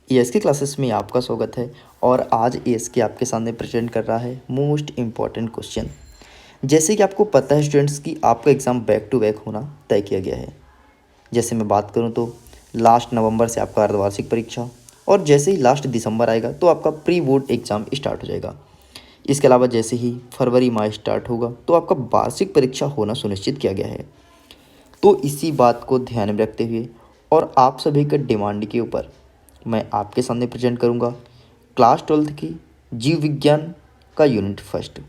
As के classes में आपका स्वागत है। और आज एएस के आपके सामने प्रेजेंट कर रहा है मोस्ट इम्पॉर्टेंट क्वेश्चन। जैसे कि आपको पता है स्टूडेंट्स कि आपका एग्ज़ाम बैक टू बैक होना तय किया गया है। जैसे मैं बात करूं तो लास्ट नवंबर से आपका अर्धवार्षिक परीक्षा, और जैसे ही लास्ट दिसंबर आएगा तो आपका प्री बोर्ड एग्ज़ाम स्टार्ट हो जाएगा। इसके अलावा जैसे ही फरवरी माह स्टार्ट होगा तो आपका वार्षिक परीक्षा होना सुनिश्चित किया गया है। तो इसी बात को ध्यान में रखते हुए और आप सभी के डिमांड के ऊपर मैं आपके सामने प्रेजेंट करूंगा क्लास 12th की जीव विज्ञान का यूनिट फर्स्ट।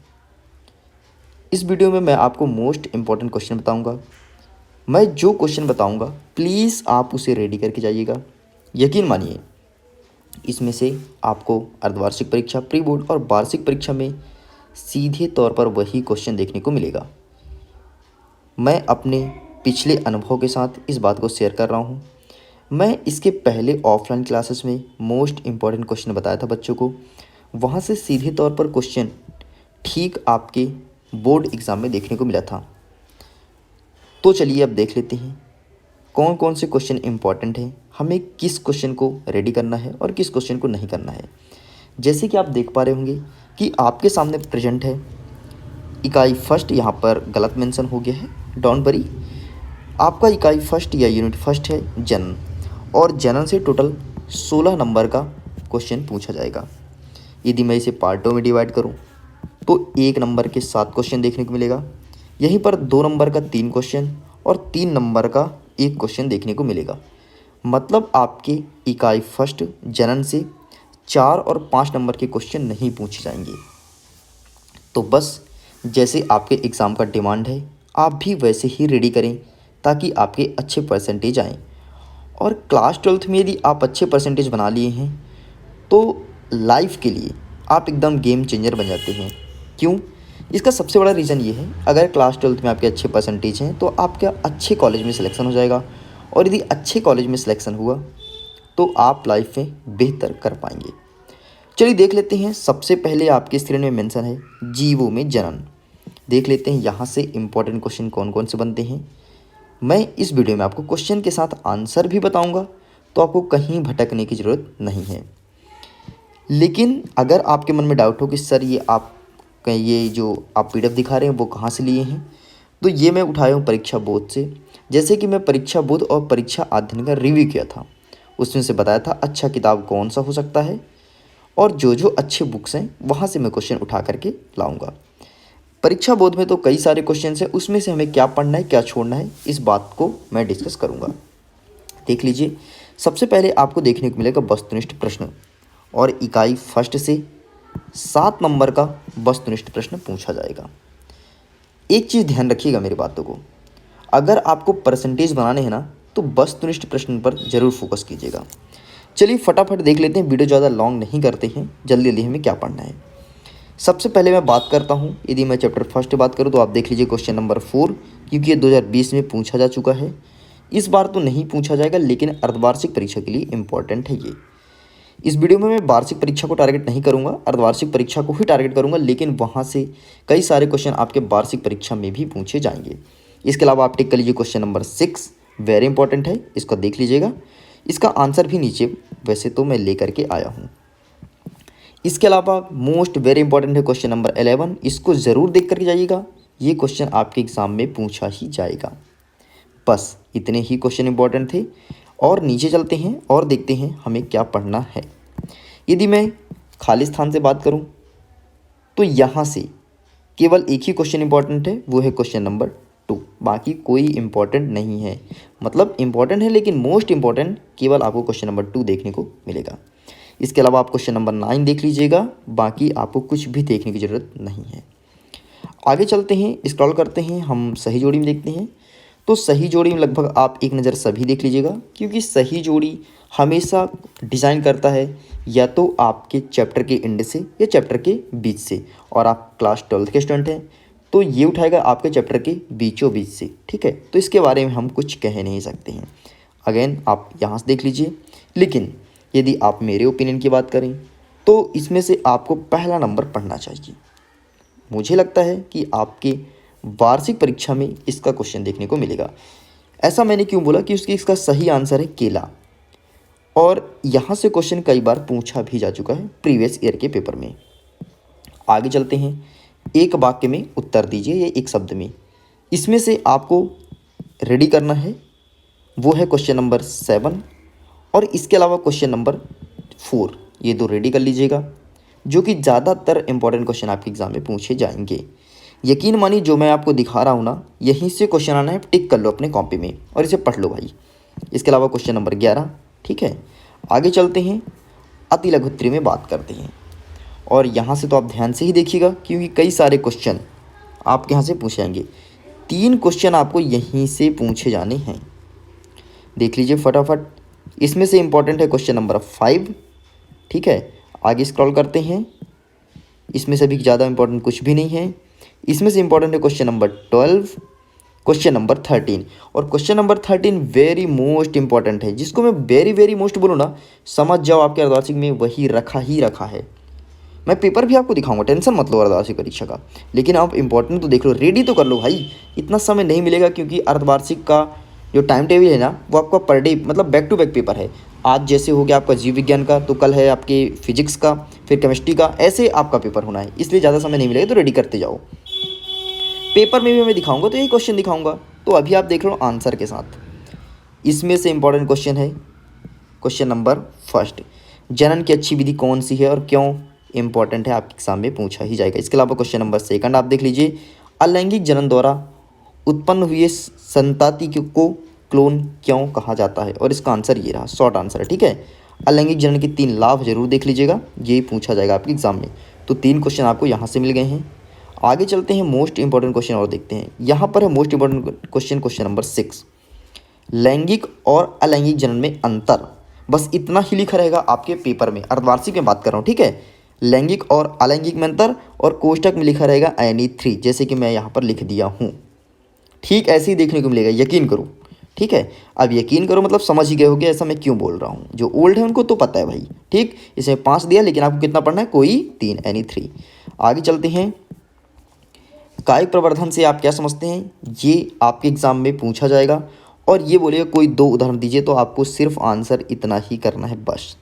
इस वीडियो में मैं आपको मोस्ट इम्पॉर्टेंट क्वेश्चन बताऊंगा। मैं जो क्वेश्चन बताऊंगा प्लीज़ आप उसे रेडी करके जाइएगा। यकीन मानिए इसमें से आपको अर्धवार्षिक परीक्षा, प्री बोर्ड और वार्षिक परीक्षा में सीधे तौर पर वही क्वेश्चन देखने को मिलेगा। मैं अपने पिछले अनुभव के साथ इस बात को शेयर कर रहा हूँ। मैं इसके पहले ऑफलाइन क्लासेस में मोस्ट इम्पॉर्टेंट क्वेश्चन बताया था बच्चों को, वहाँ से सीधे तौर पर क्वेश्चन ठीक आपके बोर्ड एग्ज़ाम में देखने को मिला था। तो चलिए अब देख लेते हैं कौन कौन से क्वेश्चन इम्पॉर्टेंट हैं, हमें किस क्वेश्चन को रेडी करना है और किस क्वेश्चन को नहीं करना है। जैसे कि आप देख पा रहे होंगे कि आपके सामने प्रेजेंट है इकाई फर्स्ट। यहाँ पर गलत मेंशन हो गया है, डोंट वरी। आपका इकाई फर्स्ट या यूनिट फर्स्ट है जनन, और जनन से टोटल 16 नंबर का क्वेश्चन पूछा जाएगा। यदि मैं इसे पार्टों में डिवाइड करूं तो 1 नंबर के 7 क्वेश्चन देखने को मिलेगा। यहीं पर 2 नंबर का 3 क्वेश्चन और 3 नंबर का 1 क्वेश्चन देखने को मिलेगा। मतलब आपके इकाई फर्स्ट जनन से 4 और 5 नंबर के क्वेश्चन नहीं पूछे जाएंगे। तो बस जैसे आपके एग्ज़ाम का डिमांड है आप भी वैसे ही रेडी करें ताकि आपके अच्छे परसेंटेज आएँ। और क्लास 12th में यदि आप अच्छे परसेंटेज बना लिए हैं तो लाइफ के लिए आप एकदम गेम चेंजर बन जाते हैं। क्यों? इसका सबसे बड़ा रीज़न ये है, अगर क्लास 12th में आपके अच्छे परसेंटेज हैं तो आपका अच्छे कॉलेज में सिलेक्शन हो जाएगा, और यदि अच्छे कॉलेज में सिलेक्शन हुआ तो आप लाइफ में बेहतर कर पाएंगे। चलिए देख लेते हैं। सबसे पहले आपके स्क्रीन में मेंशन है जीवों में जनन। देख लेते हैं यहाँ से इम्पोर्टेंट क्वेश्चन कौन कौन से बनते हैं। मैं इस वीडियो में आपको क्वेश्चन के साथ आंसर भी बताऊंगा, तो आपको कहीं भटकने की ज़रूरत नहीं है। लेकिन अगर आपके मन में डाउट हो कि सर ये जो आप पीडीएफ दिखा रहे हैं वो कहाँ से लिए हैं, तो ये मैं उठाया हूँ परीक्षा बोध से। जैसे कि मैं परीक्षा बोध और परीक्षा अध्ययन का रिव्यू किया था, उसमें से बताया था अच्छा किताब कौन सा हो सकता है, और जो जो अच्छे बुक्स हैं वहाँ से मैं क्वेश्चन उठा करके लाऊंगा। परीक्षा बोध में तो कई सारे क्वेश्चन हैं, उसमें से हमें क्या पढ़ना है क्या छोड़ना है इस बात को मैं डिस्कस करूंगा। देख लीजिए, सबसे पहले आपको देखने को मिलेगा वस्तुनिष्ठ प्रश्न, और इकाई फर्स्ट से 7 नंबर का वस्तुनिष्ठ प्रश्न पूछा जाएगा। एक चीज़ ध्यान रखिएगा मेरी बातों को, अगर आपको परसेंटेज बनाने हैं ना तो वस्तुनिष्ठ प्रश्न पर जरूर फोकस कीजिएगा। चलिए फटाफट देख लेते हैं, वीडियो ज़्यादा लॉन्ग नहीं करते हैं, जल्दी जल्दी हमें क्या पढ़ना है। सबसे पहले मैं बात करता हूं, यदि मैं चैप्टर फर्स्ट बात करूं तो आप देख लीजिए क्वेश्चन नंबर 4, क्योंकि ये 2020 में पूछा जा चुका है। इस बार तो नहीं पूछा जाएगा, लेकिन अर्धवार्षिक परीक्षा के लिए इम्पॉर्टेंट है ये। इस वीडियो में मैं वार्षिक परीक्षा को टारगेट नहीं करूंगा, अर्धवार्षिक परीक्षा को ही टारगेट करूंगा, लेकिन वहाँ से कई सारे क्वेश्चन आपके वार्षिक परीक्षा में भी पूछे जाएंगे। इसके अलावा आप टिक कर लीजिए क्वेश्चन नंबर 6, वेरी इंपॉर्टेंट है, इसको देख लीजिएगा। इसका आंसर भी नीचे वैसे तो मैं लेकर के आया हूँ। इसके अलावा मोस्ट वेरी इंपॉर्टेंट है क्वेश्चन नंबर 11, इसको ज़रूर देख करके जाइएगा, ये क्वेश्चन आपके एग्ज़ाम में पूछा ही जाएगा। बस इतने ही क्वेश्चन इंपॉर्टेंट थे, और नीचे चलते हैं और देखते हैं हमें क्या पढ़ना है। यदि मैं खाली स्थान से बात करूं तो यहाँ से केवल एक ही क्वेश्चन इंपॉर्टेंट है, वो है क्वेश्चन नंबर 2, बाकी कोई इंपॉर्टेंट नहीं है। मतलब इंपॉर्टेंट है लेकिन मोस्ट इंपॉर्टेंट केवल आपको क्वेश्चन नंबर 2 देखने को मिलेगा। इसके अलावा आप क्वेश्चन नंबर 9 देख लीजिएगा, बाकी आपको कुछ भी देखने की ज़रूरत नहीं है। आगे चलते हैं, स्क्रॉल करते हैं, हम सही जोड़ी में देखते हैं। तो सही जोड़ी में लगभग आप एक नज़र सभी देख लीजिएगा, क्योंकि सही जोड़ी हमेशा डिज़ाइन करता है या तो आपके चैप्टर के एंड से या चैप्टर के बीच से, और आप क्लास 12th के स्टूडेंट हैं तो ये उठाएगा आपके चैप्टर के बीचों बीच से। ठीक है, तो इसके बारे में हम कुछ कह नहीं सकते हैं। अगेन आप यहाँ से देख लीजिए। लेकिन यदि आप मेरे ओपिनियन की बात करें तो इसमें से आपको पहला नंबर पढ़ना चाहिए। मुझे लगता है कि आपके वार्षिक परीक्षा में इसका क्वेश्चन देखने को मिलेगा। ऐसा मैंने क्यों बोला कि इसका सही आंसर है केला, और यहाँ से क्वेश्चन कई बार पूछा भी जा चुका है प्रीवियस ईयर के पेपर में। आगे चलते हैं, एक वाक्य में उत्तर दीजिए या एक शब्द में। इसमें से आपको रेडी करना है वो है क्वेश्चन नंबर 7 और इसके अलावा क्वेश्चन नंबर 4, ये दो रेडी कर लीजिएगा, जो कि ज़्यादातर इंपॉर्टेंट क्वेश्चन आपके एग्जाम में पूछे जाएंगे। यकीन मानिए जो मैं आपको दिखा रहा हूँ ना, यहीं से क्वेश्चन आना है, टिक कर लो अपने कॉपी में और इसे पढ़ लो भाई। इसके अलावा क्वेश्चन नंबर 11, ठीक है। आगे चलते हैं, अति लघु उत्तरी में बात करते हैं। और यहाँ से तो आप ध्यान से ही देखिएगा क्योंकि कई सारे क्वेश्चन आपके यहाँ से पूछे जाएंगे। 3 क्वेश्चन आपको यहीं से पूछे जाने हैं, देख लीजिए फटाफट। इसमें से इंपॉर्टेंट है क्वेश्चन नंबर 5, ठीक है। आगे स्क्रॉल करते हैं, इसमें से भी ज़्यादा इंपॉर्टेंट कुछ भी नहीं है। इसमें से इंपॉर्टेंट है क्वेश्चन नंबर 12, क्वेश्चन नंबर 13। और question number 13 very most important है, जिसको मैं वेरी वेरी मोस्ट बोलूँ ना, समझ जाओ आपके अर्धवार्षिक में वही रखा ही रखा है। मैं पेपर भी आपको दिखाऊंगा, टेंशन मत लो अर्धवार्षिक परीक्षा का, लेकिन आप इंपॉर्टेंट तो देख लो, रेडी तो कर लो भाई। इतना समय नहीं मिलेगा क्योंकि अर्धवार्षिक का जो टाइम टेबल है ना, वो आपका पर डे मतलब बैक टू बैक पेपर है। आज जैसे हो गया आपका जीव विज्ञान का, तो कल है आपके फिजिक्स का, फिर केमिस्ट्री का, ऐसे आपका पेपर होना है, इसलिए ज़्यादा समय नहीं मिलेगा, तो रेडी करते जाओ। पेपर में भी मैं दिखाऊंगा तो यही क्वेश्चन दिखाऊंगा, तो अभी आप देख लो आंसर के साथ। इसमें से इंपॉर्टेंट क्वेश्चन है क्वेश्चन नंबर 1, जनन की अच्छी विधि कौन सी है और क्यों इंपॉर्टेंट है, आपके एग्जाम में पूछा ही जाएगा। इसके अलावा क्वेश्चन नंबर 2 आप देख लीजिए, अलैंगिक जनन द्वारा उत्पन्न हुए संतति को क्लोन क्यों कहा जाता है, और इसका आंसर ये रहा, शॉर्ट आंसर है, ठीक है। अलैंगिक जनन के 3 लाभ जरूर देख लीजिएगा, ये पूछा जाएगा आपके एग्जाम में। तो 3 क्वेश्चन आपको यहाँ से मिल गए हैं। आगे चलते हैं, मोस्ट इंपॉर्टेंट क्वेश्चन और देखते हैं। यहाँ पर है most important question, question number 6, लैंगिक और अलैंगिक जनन में अंतर। बस इतना ही लिखा रहेगा आपके पेपर में, अर्धवार्षिक में बात कर रहा हूँ, ठीक है। लैंगिक और अलैंगिक में अंतर, और कोष्टक में लिखा रहेगा any3, जैसे कि मैं यहाँ पर लिख दिया हूँ। ठीक ऐसे ही देखने को मिलेगा, यकीन करो, ठीक है। अब यकीन करो मतलब समझ ही गए होगे ऐसा मैं क्यों बोल रहा हूँ। जो ओल्ड है उनको तो पता है भाई, ठीक। इसमें 5 दिया, लेकिन आपको कितना पढ़ना है, कोई 3, any3। आगे चलते हैं, कायिक प्रवर्धन से आप क्या समझते हैं, ये आपके एग्जाम में पूछा जाएगा। और ये बोलिएगा कोई 2 उदाहरण दीजिए, तो आपको सिर्फ आंसर इतना ही करना है बस,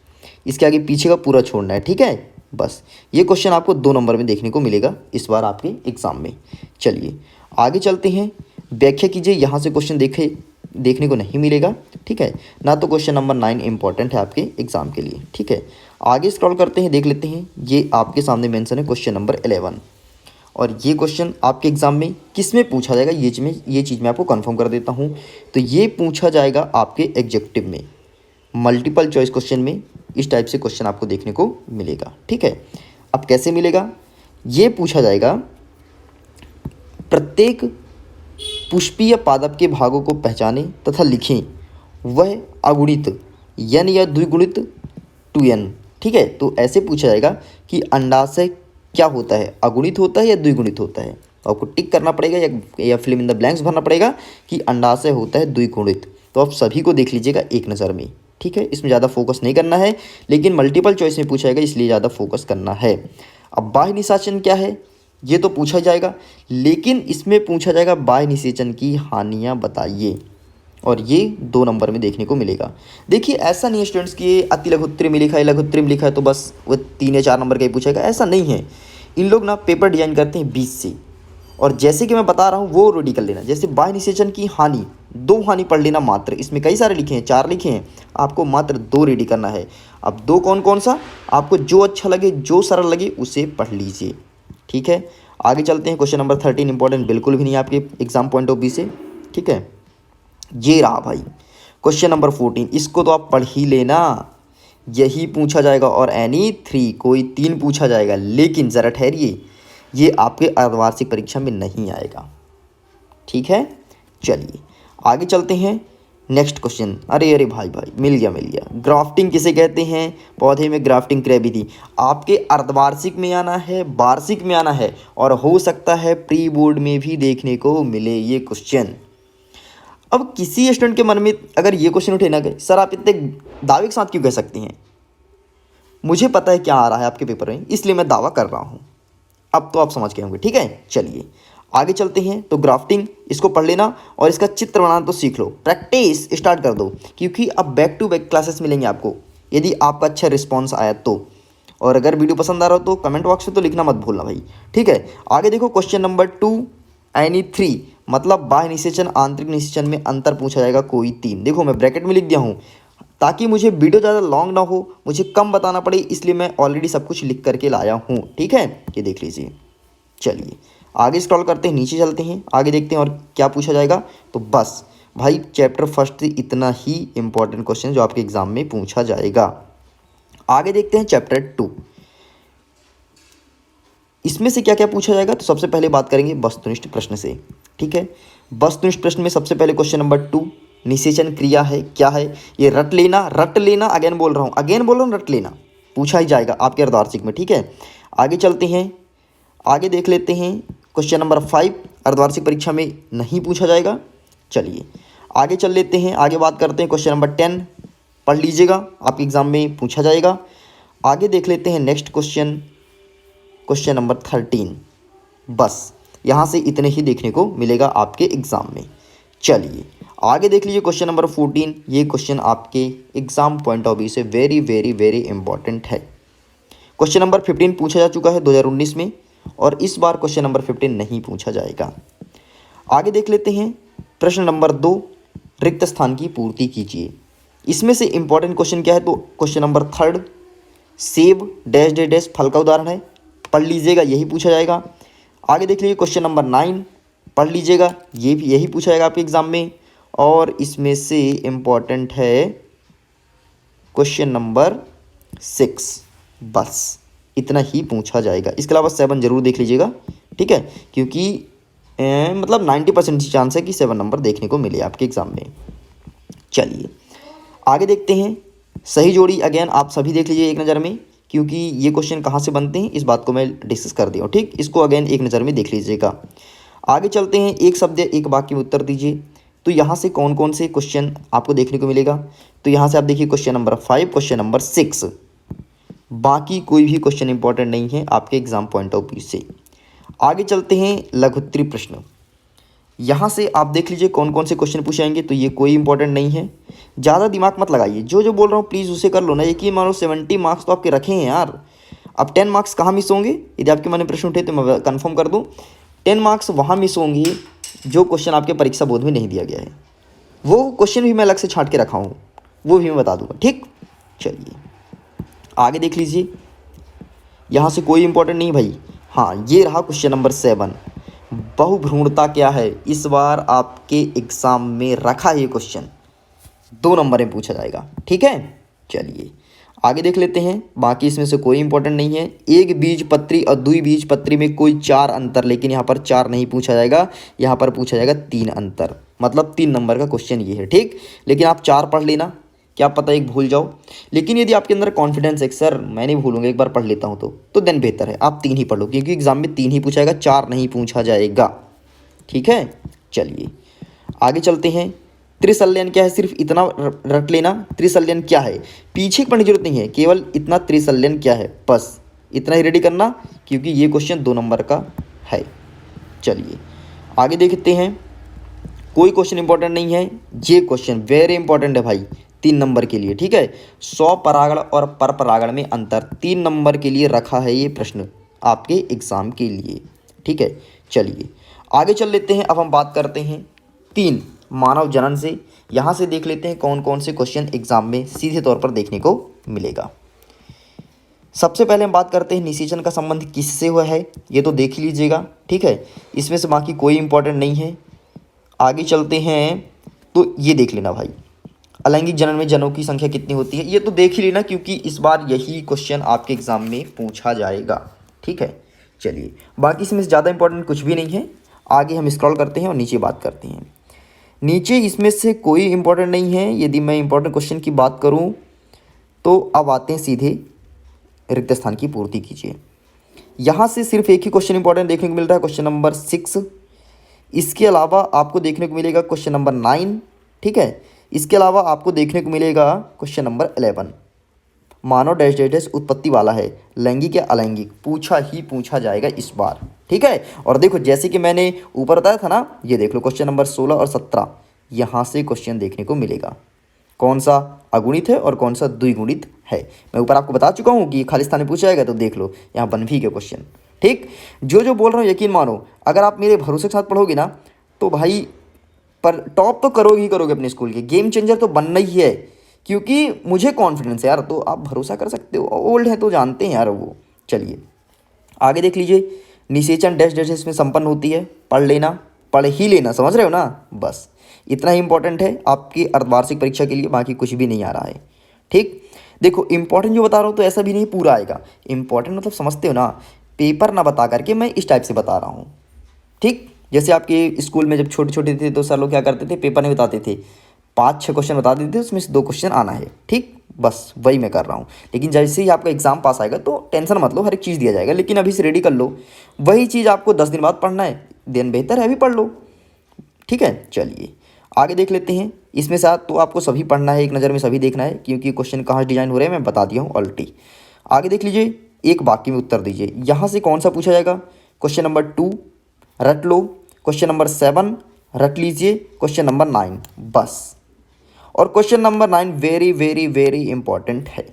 इसके आगे पीछे का पूरा छोड़ना है, ठीक है। बस ये क्वेश्चन आपको 2 नंबर में देखने को मिलेगा इस बार आपके एग्जाम में। चलिए आगे चलते हैं, व्याख्या कीजिए। यहाँ से क्वेश्चन देखने को नहीं मिलेगा, ठीक है ना। तो क्वेश्चन नंबर 9 इंपॉर्टेंट है आपके एग्जाम के लिए, ठीक है। आगे स्क्रॉल करते हैं, देख लेते हैं। ये आपके सामने मेंशन है क्वेश्चन नंबर 11, और ये क्वेश्चन आपके एग्जाम में किस में पूछा जाएगा, ये चीज़ मैं आपको कंफर्म कर देता हूँ। तो ये पूछा जाएगा आपके एग्जेक्टिव में, मल्टीपल चॉइस क्वेश्चन में इस टाइप से क्वेश्चन आपको देखने को मिलेगा, ठीक है। अब कैसे मिलेगा, ये पूछा जाएगा, प्रत्येक पुष्पीय पादप के भागों को पहचानें तथा लिखें, वह अगुणित n या द्विगुणित 2n, ठीक है। तो ऐसे पूछा जाएगा कि अंडाशय क्या होता है, अगुणित होता है या द्विगुणित होता है। तो आपको टिक करना पड़ेगा या फिल इन द ब्लैंक्स भरना पड़ेगा कि अंडाशय होता है द्विगुणित। तो आप सभी को देख लीजिएगा एक नज़र में, ठीक है। इसमें ज़्यादा फोकस नहीं करना है, लेकिन मल्टीपल चॉइस में पूछा जाएगा इसलिए ज़्यादा फोकस करना है। अब बाह्य निषेचन क्या है, ये तो पूछा जाएगा, लेकिन इसमें पूछा जाएगा बाह्य निषेचन की हानियाँ बताइए, और ये 2 नंबर में देखने को मिलेगा। देखिए ऐसा नहीं है स्टूडेंट्स कि ये अति लघुत्तरी में लिखा है, लघुत्तरी में लिखा है तो बस वो 3 या 4 नंबर का ही पूछेगा, ऐसा नहीं है। इन लोग ना पेपर डिजाइन करते हैं 20 से, और जैसे कि मैं बता रहा हूँ वो रेडी कर लेना। जैसे बाह्य निषेचन की हानि, 2 हानि पढ़ लेना मात्र, इसमें कई सारे लिखे हैं, 4 लिखे हैं, आपको मात्र 2 रेडी करना है। अब 2 कौन कौन सा, आपको जो अच्छा लगे, जो सरल लगे उसे पढ़ लीजिए, ठीक है। आगे चलते हैं, क्वेश्चन नंबर 13 इंपॉर्टेंट बिल्कुल भी नहीं है आपके एग्जाम पॉइंट ऑफ व्यू से, ठीक है। ये रहा भाई क्वेश्चन नंबर 14, इसको तो आप पढ़ ही लेना, यही पूछा जाएगा, और any3 कोई 3 पूछा जाएगा, लेकिन ज़रा ठहरिए, ये आपके अर्धवार्षिक परीक्षा में नहीं आएगा, ठीक है। चलिए आगे चलते हैं, नेक्स्ट क्वेश्चन। अरे भाई मिल गया। ग्राफ्टिंग किसे कहते हैं, पौधे में ग्राफ्टिंग क्रिया विधि आपके अर्धवार्षिक में आना है, वार्षिक में आना है, और हो सकता है प्री बोर्ड में भी देखने को मिले ये क्वेश्चन। अब किसी स्टूडेंट के मन में अगर ये क्वेश्चन उठे ना गए, सर आप इतने दावे के साथ क्यों कह सकते हैं, मुझे पता है क्या आ रहा है आपके पेपर में, इसलिए मैं दावा कर रहा हूँ। अब तो आप समझ गए होंगे, ठीक है। चलिए आगे चलते हैं, तो ग्राफ्टिंग इसको पढ़ लेना और इसका चित्र बनाना तो सीख लो, प्रैक्टिस स्टार्ट कर दो, क्योंकि अब बैक टू बैक क्लासेस मिलेंगे आपको। यदि आपका अच्छा रिस्पॉन्स आया तो। और अगर वीडियो पसंद आ रहा हो तो कमेंट बॉक्स में तो लिखना मत भूलना भाई, ठीक है। आगे देखो क्वेश्चन नंबर 2 एनी 3 मतलब बाह्य निषेचन आंतरिक निषेचन में अंतर पूछा जाएगा कोई 3। देखो मैं ब्रैकेट में लिख दिया हूँ ताकि मुझे वीडियो ज़्यादा लॉन्ग ना हो, मुझे कम बताना पड़े, इसलिए मैं ऑलरेडी सब कुछ लिख करके लाया हूँ, ठीक है। ये देख लीजिए। चलिए आगे स्क्रॉल करते हैं, नीचे चलते हैं, आगे देखते हैं और क्या पूछा जाएगा। तो बस भाई चैप्टर फर्स्ट से इतना ही इंपॉर्टेंट क्वेश्चन जो आपके एग्जाम में पूछा जाएगा। आगे देखते हैं चैप्टर 2, इसमें से क्या क्या पूछा जाएगा। तो सबसे पहले बात करेंगे वस्तुनिष्ठ प्रश्न से, ठीक है। वस्तुनिष्ठ प्रश्न में सबसे पहले क्वेश्चन नंबर 2 निषेचन क्रिया है क्या है। ये रट लेना अगेन बोल रहा हूँ रट लेना, पूछा ही जाएगा आपके अर्धवार्षिक में, ठीक है। आगे चलते हैं, आगे देख लेते हैं क्वेश्चन नंबर 5 अर्धवार्षिक परीक्षा में नहीं पूछा जाएगा। चलिए आगे चल लेते हैं, आगे बात करते हैं क्वेश्चन नंबर 10 पढ़ लीजिएगा, आपके एग्जाम में पूछा जाएगा। आगे देख लेते हैं नेक्स्ट क्वेश्चन, क्वेश्चन नंबर 13। बस यहाँ से इतने ही देखने को मिलेगा आपके एग्ज़ाम में। चलिए आगे देख लीजिए क्वेश्चन नंबर 14। ये क्वेश्चन आपके एग्ज़ाम पॉइंट ऑफ व्यू से वेरी वेरी वेरी इंपॉर्टेंट है। क्वेश्चन नंबर 15 पूछा जा चुका है 2019 में और इस बार क्वेश्चन नंबर 15 नहीं पूछा जाएगा। आगे देख लेते हैं प्रश्न नंबर 2 रिक्त स्थान की पूर्ति कीजिए। इसमें से इंपॉर्टेंट क्वेश्चन क्या है। तो क्वेश्चन नंबर 3 सेब डैश डैश डैश फल का उदाहरण है, पढ़ लीजिएगा, यही पूछा जाएगा। आगे देख लीजिए क्वेश्चन नंबर 9 पढ़ लीजिएगा, ये भी यही पूछा जाएगा आपके एग्जाम में। और इसमें से इंपॉर्टेंट है क्वेश्चन नंबर 6, बस इतना ही पूछा जाएगा। इसके अलावा 7 जरूर देख लीजिएगा, ठीक है, क्योंकि मतलब 90% चांस है कि 7 नंबर देखने को मिले आपके एग्जाम में। चलिए आगे देखते हैं सही जोड़ी, अगेन आप सभी देख लीजिए एक नज़र में, क्योंकि ये क्वेश्चन कहाँ से बनते हैं इस बात को मैं डिस्कस कर दिया हूँ, ठीक। इसको अगेन एक नज़र में देख लीजिएगा। आगे चलते हैं, एक शब्द एक वाक्य में उत्तर दीजिए। तो यहाँ से कौन कौन से क्वेश्चन आपको देखने को मिलेगा। तो यहाँ से आप देखिए क्वेश्चन नंबर 5, क्वेश्चन नंबर 6, बाकी कोई भी क्वेश्चन इंपॉर्टेंट नहीं है आपके एग्जाम पॉइंट ऑफ व्यू से। आगे चलते हैं लघुत्तरी प्रश्न, यहाँ से आप देख लीजिए कौन कौन से क्वेश्चन पूछे जाएंगे। तो ये कोई इंपॉर्टेंट नहीं है, ज़्यादा दिमाग मत लगाइए, जो बोल रहा हूँ प्लीज़ उसे कर लो ना। यकीन मानो 70 मार्क्स तो आपके रखे हैं यार। अब 10 मार्क्स कहाँ मिस होंगे, यदि आपके मन में प्रश्न उठे तो मैं कंफर्म कर दूँ 10 मार्क्स वहाँ मिस होंगे जो क्वेश्चन आपके परीक्षा बोर्ड में नहीं दिया गया है। वो क्वेश्चन भी मैं अलग से छांट के रखा हूँ, वो भी मैं बता दूँगा, ठीक। चलिए आगे देख लीजिए, यहाँ से कोई इंपॉर्टेंट नहीं भाई। हाँ ये रहा क्वेश्चन नंबर 7, बहुभ्रूणता क्या है। इस बार आपके एग्जाम में रखा है ये क्वेश्चन, 2 नंबर में पूछा जाएगा, ठीक है। चलिए आगे देख लेते हैं, बाकी इसमें से कोई इंपॉर्टेंट नहीं है। एक बीजपत्री और द्विबीजपत्री में कोई 4 अंतर, लेकिन यहाँ पर 4 नहीं पूछा जाएगा, यहाँ पर पूछा जाएगा 3 अंतर, मतलब 3 नंबर का क्वेश्चन ये है, ठीक। लेकिन आप 4 पढ़ लेना, क्या पता एक भूल जाओ। लेकिन यदि आपके अंदर कॉन्फिडेंस है सर मैं नहीं भूलूंगा, एक बार पढ़ लेता हूँ, तो देन बेहतर है आप 3 ही पढ़ लो, क्योंकि एग्जाम में 3 ही पूछा जाएगा, 4 नहीं पूछा जाएगा, ठीक है। चलिए आगे चलते हैं, त्रिसल्यन क्या है, सिर्फ इतना रट लेना। त्रिसल्यन क्या है, पीछे पढ़ने की जरूरत नहीं है, केवल इतना त्रिसल्यन क्या है बस इतना ही रेडी करना, क्योंकि ये क्वेश्चन 2 नंबर का है। चलिए आगे देखते हैं, कोई क्वेश्चन इंपॉर्टेंट नहीं है, ये क्वेश्चन वेरी इंपॉर्टेंट है भाई 3 नंबर के लिए, ठीक है। स्वपरागण और परपरागण में अंतर 3 नंबर के लिए रखा है ये प्रश्न आपके एग्जाम के लिए, ठीक है। चलिए आगे चल लेते हैं, अब हम बात करते हैं 3 मानव जनन से। यहाँ से देख लेते हैं कौन कौन से क्वेश्चन एग्जाम में सीधे तौर पर देखने को मिलेगा। सबसे पहले हम बात करते हैं निषेचन का संबंध किससे हुआ है, ये तो देख लीजिएगा, ठीक है। इसमें से बाकी कोई इंपॉर्टेंट नहीं है। आगे चलते हैं, तो ये देख लेना भाई, अलैंगिक जनन में जनों की संख्या कितनी होती है, ये तो देख ही लेना, क्योंकि इस बार यही क्वेश्चन आपके एग्जाम में पूछा जाएगा, ठीक है। चलिए बाकी इसमें से ज़्यादा इंपॉर्टेंट कुछ भी नहीं है। आगे हम स्क्रॉल करते हैं और नीचे बात करते हैं। नीचे इसमें से कोई इंपॉर्टेंट नहीं है। यदि मैं इंपॉर्टेंट क्वेश्चन की बात करूं तो अब आते हैं सीधे रिक्त स्थान की पूर्ति कीजिए। यहाँ से सिर्फ एक ही क्वेश्चन इंपॉर्टेंट देखने को मिल रहा है, क्वेश्चन नंबर 6। इसके अलावा आपको देखने को मिलेगा क्वेश्चन नंबर 9, ठीक है। इसके अलावा आपको देखने को मिलेगा क्वेश्चन नंबर 11, मानव डैश डैश डैश उत्पत्ति वाला है, लैंगिक या अलैंगिक पूछा ही पूछा जाएगा इस बार, ठीक है। और देखो जैसे कि मैंने ऊपर बताया था ना, ये देख लो क्वेश्चन नंबर 16 और 17 यहाँ से क्वेश्चन देखने को मिलेगा। कौन सा अगुणित है और कौन सा द्विगुणित है। मैं ऊपर आपको बता चुका हूँ कि खाली स्थान में पूछा जाएगा, तो देख लो यहाँ बनफी के क्वेश्चन। ठीक, जो बोल रहा हूँ यकीन मानो, अगर आप मेरे भरोसे के साथ पढ़ोगे ना तो भाई पर टॉप तो करोगे ही करोगे, अपने स्कूल के गेम चेंजर तो बनना ही है, क्योंकि मुझे कॉन्फिडेंस है यार, तो आप भरोसा कर सकते हो, ओल्ड है तो जानते हैं यार वो। चलिए आगे देख लीजिए, निषेचन डैश डैश इसमें संपन्न होती है, पढ़ लेना, पढ़ ही लेना, समझ रहे हो ना, बस इतना ही इंपॉर्टेंट है आपकी अर्धवार्षिक परीक्षा के लिए, बाकी कुछ भी नहीं आ रहा है। ठीक, देखो इंपॉर्टेंट जो बता रहा हूँ तो ऐसा भी नहीं पूरा आएगा, इंपॉर्टेंट मतलब समझते हो ना, पेपर ना बता करके मैं इस टाइप से बता रहा हूँ। ठीक, जैसे आपके स्कूल में जब छोटे छोटे थे तो सर लोग क्या करते थे, पेपर नहीं बताते थे, 5-6 क्वेश्चन बता देते थे, उसमें से 2 क्वेश्चन आना है। ठीक, बस वही मैं कर रहा हूँ। लेकिन जैसे ही आपका एग्जाम पास आएगा तो टेंशन मत लो, हर एक चीज़ दिया जाएगा, लेकिन अभी से रेडी कर लो। वही चीज़ आपको 10 दिन बाद पढ़ना है, दिन बेहतर है अभी पढ़ लो। ठीक है, चलिए आगे देख लेते हैं। इसमें साथ तो आपको सभी पढ़ना है, एक नज़र में सभी देखना है, क्योंकि क्वेश्चन कहाँ डिजाइन हो रहे हैं मैं बता दिया हूँ ऑलरेडी। आगे देख लीजिए, एक वाक्य में उत्तर दीजिए। यहाँ से कौन सा पूछा जाएगा, क्वेश्चन नंबर 2 रट लो, क्वेश्चन नंबर 7 रट लीजिए, क्वेश्चन नंबर 9 बस, और question number 9 very very very important है।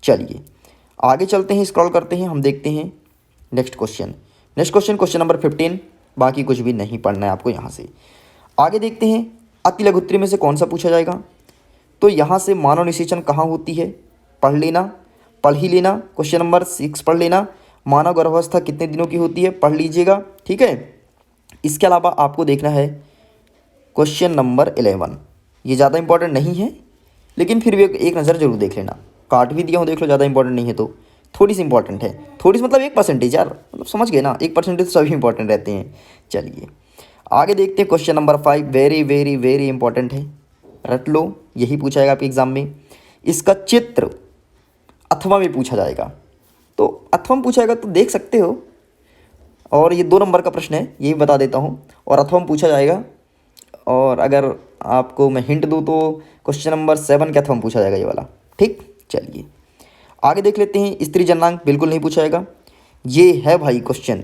चलिए आगे चलते हैं, स्क्रॉल करते हैं, हम देखते हैं नेक्स्ट क्वेश्चन। क्वेश्चन नंबर 15, बाकी कुछ भी नहीं पढ़ना है आपको यहाँ से। आगे देखते हैं, अति लघुत्तरी में से कौन सा पूछा जाएगा, तो यहाँ से मानव निषेचन कहाँ होती है, पढ़ लेना, पढ़ ही लेना। क्वेश्चन नंबर 6 पढ़ लेना, मानव गर्भावस्था कितने दिनों की होती है, पढ़ लीजिएगा। ठीक है, इसके अलावा आपको देखना है क्वेश्चन नंबर 11, ये ज़्यादा इंपॉर्टेंट नहीं है, लेकिन फिर भी एक नज़र जरूर देख लेना, काट भी दिया हूँ देख लो, ज़्यादा इंपॉर्टेंट नहीं है तो थोड़ी सी इंपॉर्टेंट है, थोड़ी सी मतलब 1% यार, मतलब समझ गए ना, 1% तो सभी इंपॉर्टेंट रहते हैं। चलिए आगे देखते हैं, question number 5 very very very important है, रट लो, यही पूछा जाएगा आपके एग्जाम में। इसका चित्र अथवा में पूछा जाएगा, तो अथवा में पूछा जाएगा तो देख सकते हो, और ये 2 नंबर का प्रश्न है, यही बता देता हूँ, और अथवा में पूछा जाएगा। और अगर आपको मैं हिंट दूँ तो क्वेश्चन नंबर 7 के अथवा में पूछा जाएगा ये वाला। ठीक, चलिए आगे देख लेते हैं, स्त्री जन्नांग बिल्कुल नहीं पूछा जाएगा, ये है भाई क्वेश्चन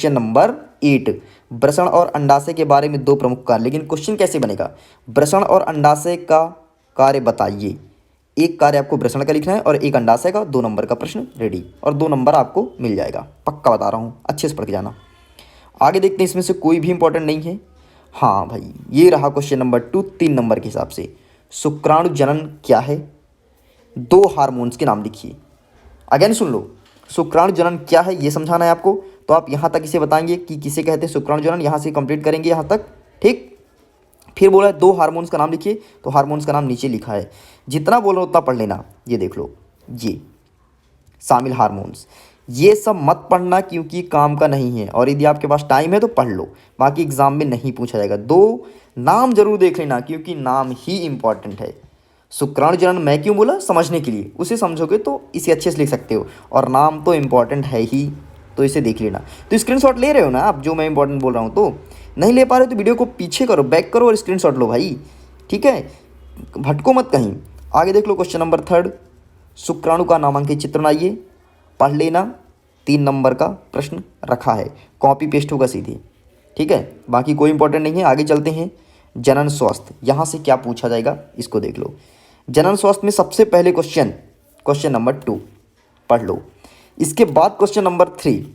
नंबर 8, वृषण और अंडाशय के बारे में 2 प्रमुख कार्य। लेकिन क्वेश्चन कैसे बनेगा, वृषण और अंडाशय का कार्य बताइए, एक कार्य आपको वृषण का लिखना है और एक अंडाशय का, 2 नंबर का प्रश्न रेडी, और 2 नंबर आपको मिल जाएगा, पक्का बता रहा हूँ, अच्छे से पढ़ के जाना। आगे देखते हैं, इसमें से कोई भी इंपॉर्टेंट नहीं है। हाँ भाई, ये रहा क्वेश्चन नंबर 2 3 नंबर के हिसाब से, शुक्राणु जनन क्या है, 2 हार्मोन्स के नाम लिखिए। अगेन सुन लो, शुक्राणु जनन क्या है ये समझाना है आपको, तो आप यहाँ तक इसे बताएंगे कि किसे कहते हैं शुक्राणु जनन, यहाँ से कंप्लीट करेंगे यहाँ तक। ठीक, फिर बोला है 2 हार्मोन्स का नाम लिखिए, तो हार्मोन्स का नाम नीचे लिखा है, जितना बोल रहा हूँ उतना पढ़ लेना। ये देख लो, ये शामिल हार्मोन्स, ये सब मत पढ़ना क्योंकि काम का नहीं है, और यदि आपके पास टाइम है तो पढ़ लो, बाकी एग्जाम में नहीं पूछा जाएगा। 2 नाम जरूर देख लेना, क्योंकि नाम ही इंपॉर्टेंट है। शुक्राणु जनन मैं क्यों बोला, समझने के लिए, उसे समझोगे तो इसे अच्छे से लिख सकते हो, और नाम तो इम्पॉर्टेंट है ही, तो इसे देख लेना। तो स्क्रीनशॉट ले रहे हो ना आप, जो मैं इंपॉर्टेंट बोल रहा हूँ, तो नहीं ले पा रहे हो तो वीडियो को पीछे करो, बैक करो और स्क्रीनशॉट लो भाई। ठीक है, भटको मत कहीं। आगे देख लो, क्वेश्चन नंबर 3, शुक्राणु का नामांकित चित्र बनाइए, पढ़ लेना, 3 नंबर का प्रश्न रखा है, कॉपी पेस्ट होगा सीधे। ठीक है, बाकी कोई इंपॉर्टेंट नहीं है। आगे चलते हैं, जनन स्वास्थ्य, यहाँ से क्या पूछा जाएगा इसको देख लो। जनन स्वास्थ्य में सबसे पहले क्वेश्चन नंबर 2 पढ़ लो, इसके बाद क्वेश्चन नंबर 3,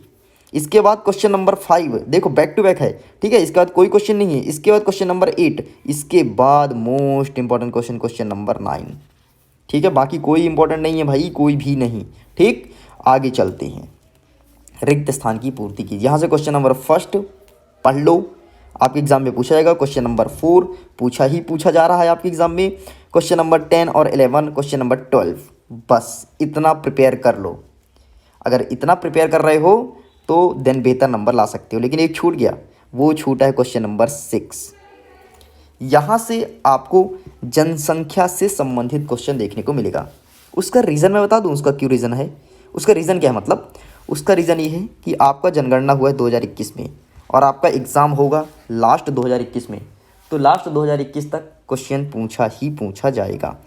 इसके बाद क्वेश्चन नंबर 5, देखो बैक टू बैक है। ठीक है, इसके बाद कोई क्वेश्चन नहीं है, इसके बाद क्वेश्चन नंबर 8, इसके बाद मोस्ट इंपॉर्टेंट क्वेश्चन नंबर 9। ठीक है, बाकी कोई इंपॉर्टेंट नहीं है भाई, कोई भी नहीं। ठीक, आगे चलते हैं, रिक्त स्थान की पूर्ति की, यहाँ से क्वेश्चन नंबर 1 पढ़ लो, आपके एग्जाम में पूछा जाएगा। क्वेश्चन नंबर 4 पूछा जा रहा है आपके एग्जाम में, क्वेश्चन नंबर 10 और 11, क्वेश्चन नंबर 12, बस इतना प्रिपेयर कर लो। अगर इतना प्रिपेयर कर रहे हो तो देन बेहतर नंबर ला सकते हो। लेकिन एक छूट गया, वो छूटा है क्वेश्चन नंबर 6। यहाँ से आपको जनसंख्या से संबंधित क्वेश्चन देखने को मिलेगा। उसका रीज़न मैं बता दूँ, उसका क्यों रीज़न है, उसका रीज़न क्या है, मतलब उसका रीज़न ये है कि आपका जनगणना हुआ है 2021 में, और आपका एग्ज़ाम होगा लास्ट 2021 में, तो लास्ट 2021 तक क्वेश्चन पूछा जाएगा।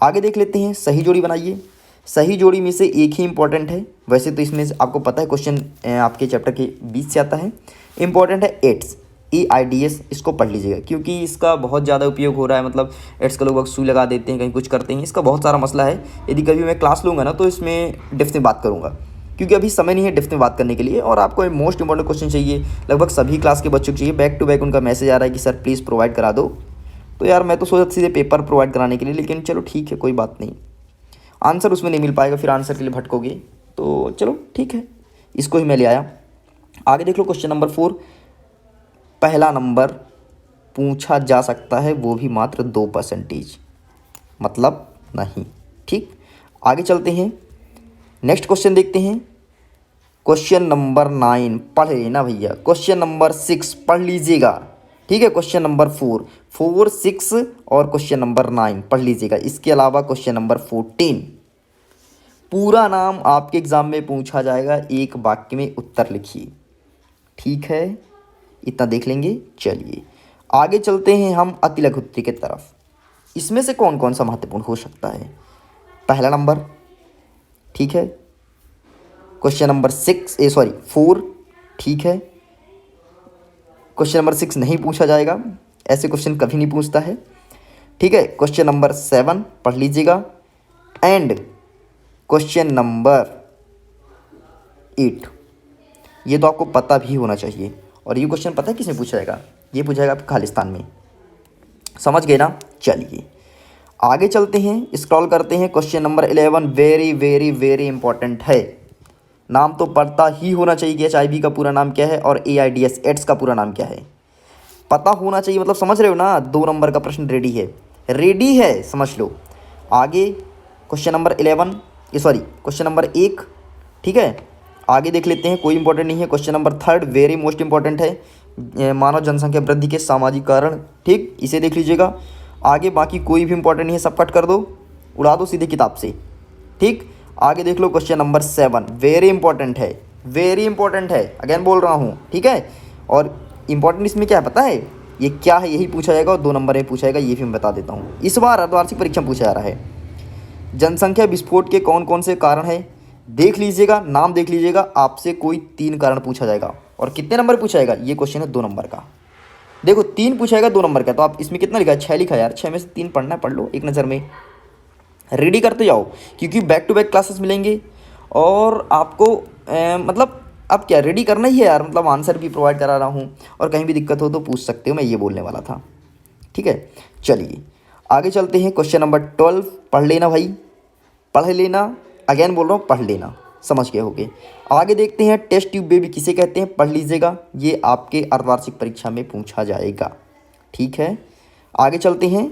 आगे देख लेते हैं, सही जोड़ी बनाइए। सही जोड़ी में से एक ही इंपॉर्टेंट है, वैसे तो इसमें आपको पता है क्वेश्चन आपके चैप्टर के बीच से आता है। इंपॉर्टेंट है एड्स, AIDS, इसको पढ़ लीजिएगा क्योंकि इसका बहुत ज़्यादा उपयोग हो रहा है। मतलब एड्स का लोग सुई लगा देते हैं, कहीं कुछ करते हैं, इसका बहुत सारा मसला है। यदि कभी मैं क्लास लूँगा ना तो इसमें डेप्थ में बात करूँगा, क्योंकि अभी समय नहीं है डेप्थ में बात करने के लिए। और आपको मोस्ट इंपॉर्टेंट क्वेश्चन चाहिए, लगभग सभी क्लास के बच्चों को चाहिए। बैक टू बैक उनका मैसेज आ रहा है कि सर प्लीज़ प्रोवाइड करा दो। तो यार मैं तो सोचा सीधे पेपर प्रोवाइड कराने के लिए, लेकिन चलो ठीक है, कोई बात नहीं। आंसर उसमें नहीं मिल पाएगा, फिर आंसर के लिए भटकोगे, तो चलो ठीक है, इसको ही मैं ले आया। आगे देख लो क्वेश्चन नंबर 4। पहला नंबर पूछा जा सकता है, वो भी मात्र 2%, मतलब नहीं। ठीक, आगे चलते हैं, नेक्स्ट क्वेश्चन देखते हैं। क्वेश्चन नंबर 9 पढ़ लेना भैया। क्वेश्चन नंबर 6 पढ़ लीजिएगा, ठीक है। क्वेश्चन नंबर 4, 6 और क्वेश्चन नंबर 9 पढ़ लीजिएगा। इसके अलावा क्वेश्चन नंबर 14, पूरा नाम आपके एग्जाम में पूछा जाएगा, एक वाक्य में उत्तर लिखिए, ठीक है। इतना देख लेंगे। चलिए आगे चलते हैं हम अति लघु उत्तरी की तरफ। इसमें से कौन कौन सा महत्वपूर्ण हो सकता है? पहला नंबर, ठीक है। क्वेश्चन नंबर 4, ठीक है। क्वेश्चन नंबर 6 नहीं पूछा जाएगा, ऐसे क्वेश्चन कभी नहीं पूछता है, ठीक है। क्वेश्चन नंबर 7 पढ़ लीजिएगा। एंड क्वेश्चन नंबर 8, ये तो आपको पता भी होना चाहिए। और ये क्वेश्चन पता है किसमें पूछा जाएगा? ये पूछा जाएगा आपको खालिस्तान में, समझ गए ना। चलिए आगे चलते हैं, स्क्रॉल करते हैं। Question number 11 very very very important है। नाम तो पता ही होना चाहिए कि HIV का पूरा नाम क्या है और AIDS एड्स का पूरा नाम क्या है, पता होना चाहिए। मतलब समझ रहे हो ना, 2 नंबर का प्रश्न रेडी है, रेडी है, समझ लो। आगे क्वेश्चन नंबर क्वेश्चन नंबर 1, ठीक है। आगे देख लेते हैं, कोई इंपॉर्टेंट नहीं है। Question number 3 very most important है, मानव जनसंख्या वृद्धि के सामाजिक कारण, ठीक, इसे देख लीजिएगा। आगे बाकी कोई भी इंपॉर्टेंट नहीं है, सब कट कर दो, उड़ा दो सीधे किताब से, ठीक। आगे देख लो क्वेश्चन नंबर 7 वेरी इंपॉर्टेंट है, वेरी इंपॉर्टेंट है, अगेन बोल रहा हूँ, ठीक है। और इंपॉर्टेंट इसमें क्या है पता है, ये क्या है यही पूछा जाएगा, और 2 नंबर में पूछा जाएगा, ये भी मैं बता देता हूँ। इस बार अर्धवार्षिक परीक्षा पूछा जा रहा है, जनसंख्या विस्फोट के कौन कौन से कारण हैं, देख लीजिएगा, नाम देख लीजिएगा। आपसे कोई 3 कारण पूछा जाएगा, और कितने नंबर पूछा जाएगा, ये क्वेश्चन है 2 नंबर का। देखो 3 पूछा जाएगा 2 नंबर का, तो आप इसमें कितना लिखा है, 6 लिखा है यार, 6 में से 3 पढ़ना है, पढ़ लो एक नज़र में, रेडी करते जाओ, क्योंकि बैक टू बैक क्लासेस मिलेंगे। और आपको मतलब अब क्या रेडी करना ही है यार, मतलब आंसर भी प्रोवाइड करा रहा हूँ, और कहीं भी दिक्कत हो तो पूछ सकते हो, मैं ये बोलने वाला था, ठीक है। चलिए आगे चलते हैं। क्वेश्चन नंबर 12 पढ़ लेना भाई, पढ़ लेना, अगेन बोल रहा हूँ, पढ़ लेना, समझ गए होगे। आगे देखते हैं, टेस्ट ट्यूब बेबी किसे कहते हैं, पढ़ लीजिएगा, ये आपके अर्धवार्षिक परीक्षा में पूछा जाएगा, ठीक है। आगे चलते हैं,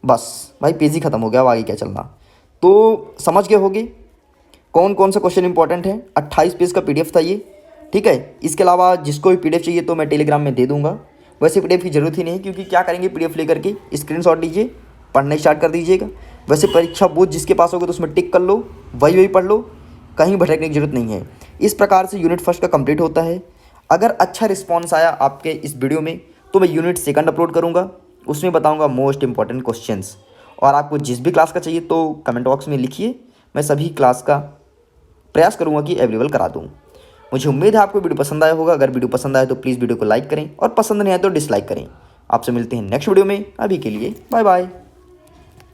बस भाई पेज ही खत्म हो गया, अब आगे क्या चलना, तो समझ गए होगे कौन कौन सा क्वेश्चन इंपॉर्टेंट है। 28 पेज का PDF था ये, ठीक है। इसके अलावा जिसको भी PDF चाहिए तो मैं टेलीग्राम में दे दूंगा। वैसे PDF की ज़रूरत ही नहीं है, क्योंकि क्या करेंगे, PDF लेकर के स्क्रीनशॉट लीजिए, पढ़ना स्टार्ट कर दीजिएगा। वैसे परीक्षा बोर्ड जिसके पास होगा तो उसमें टिक कर लो, वही पढ़ लो, कहीं भटकने की जरूरत नहीं है। इस प्रकार से यूनिट 1 का कंप्लीट होता है। अगर अच्छा रिस्पॉन्स आया आपके इस वीडियो में तो मैं यूनिट 2 अपलोड करूँगा, उसमें बताऊँगा मोस्ट इंपॉर्टेंट क्वेश्चंस। और आपको जिस भी क्लास का चाहिए तो कमेंट बॉक्स में लिखिए, मैं सभी क्लास का प्रयास करूँगा कि अवेलेबल करा दूँ। मुझे उम्मीद है आपको वीडियो पसंद आया होगा। अगर वीडियो पसंद आए तो प्लीज़ वीडियो को लाइक करें, और पसंद नहीं आए तो डिसलाइक करें। आपसे मिलते हैं नेक्स्ट वीडियो में, अभी के लिए बाय बाय।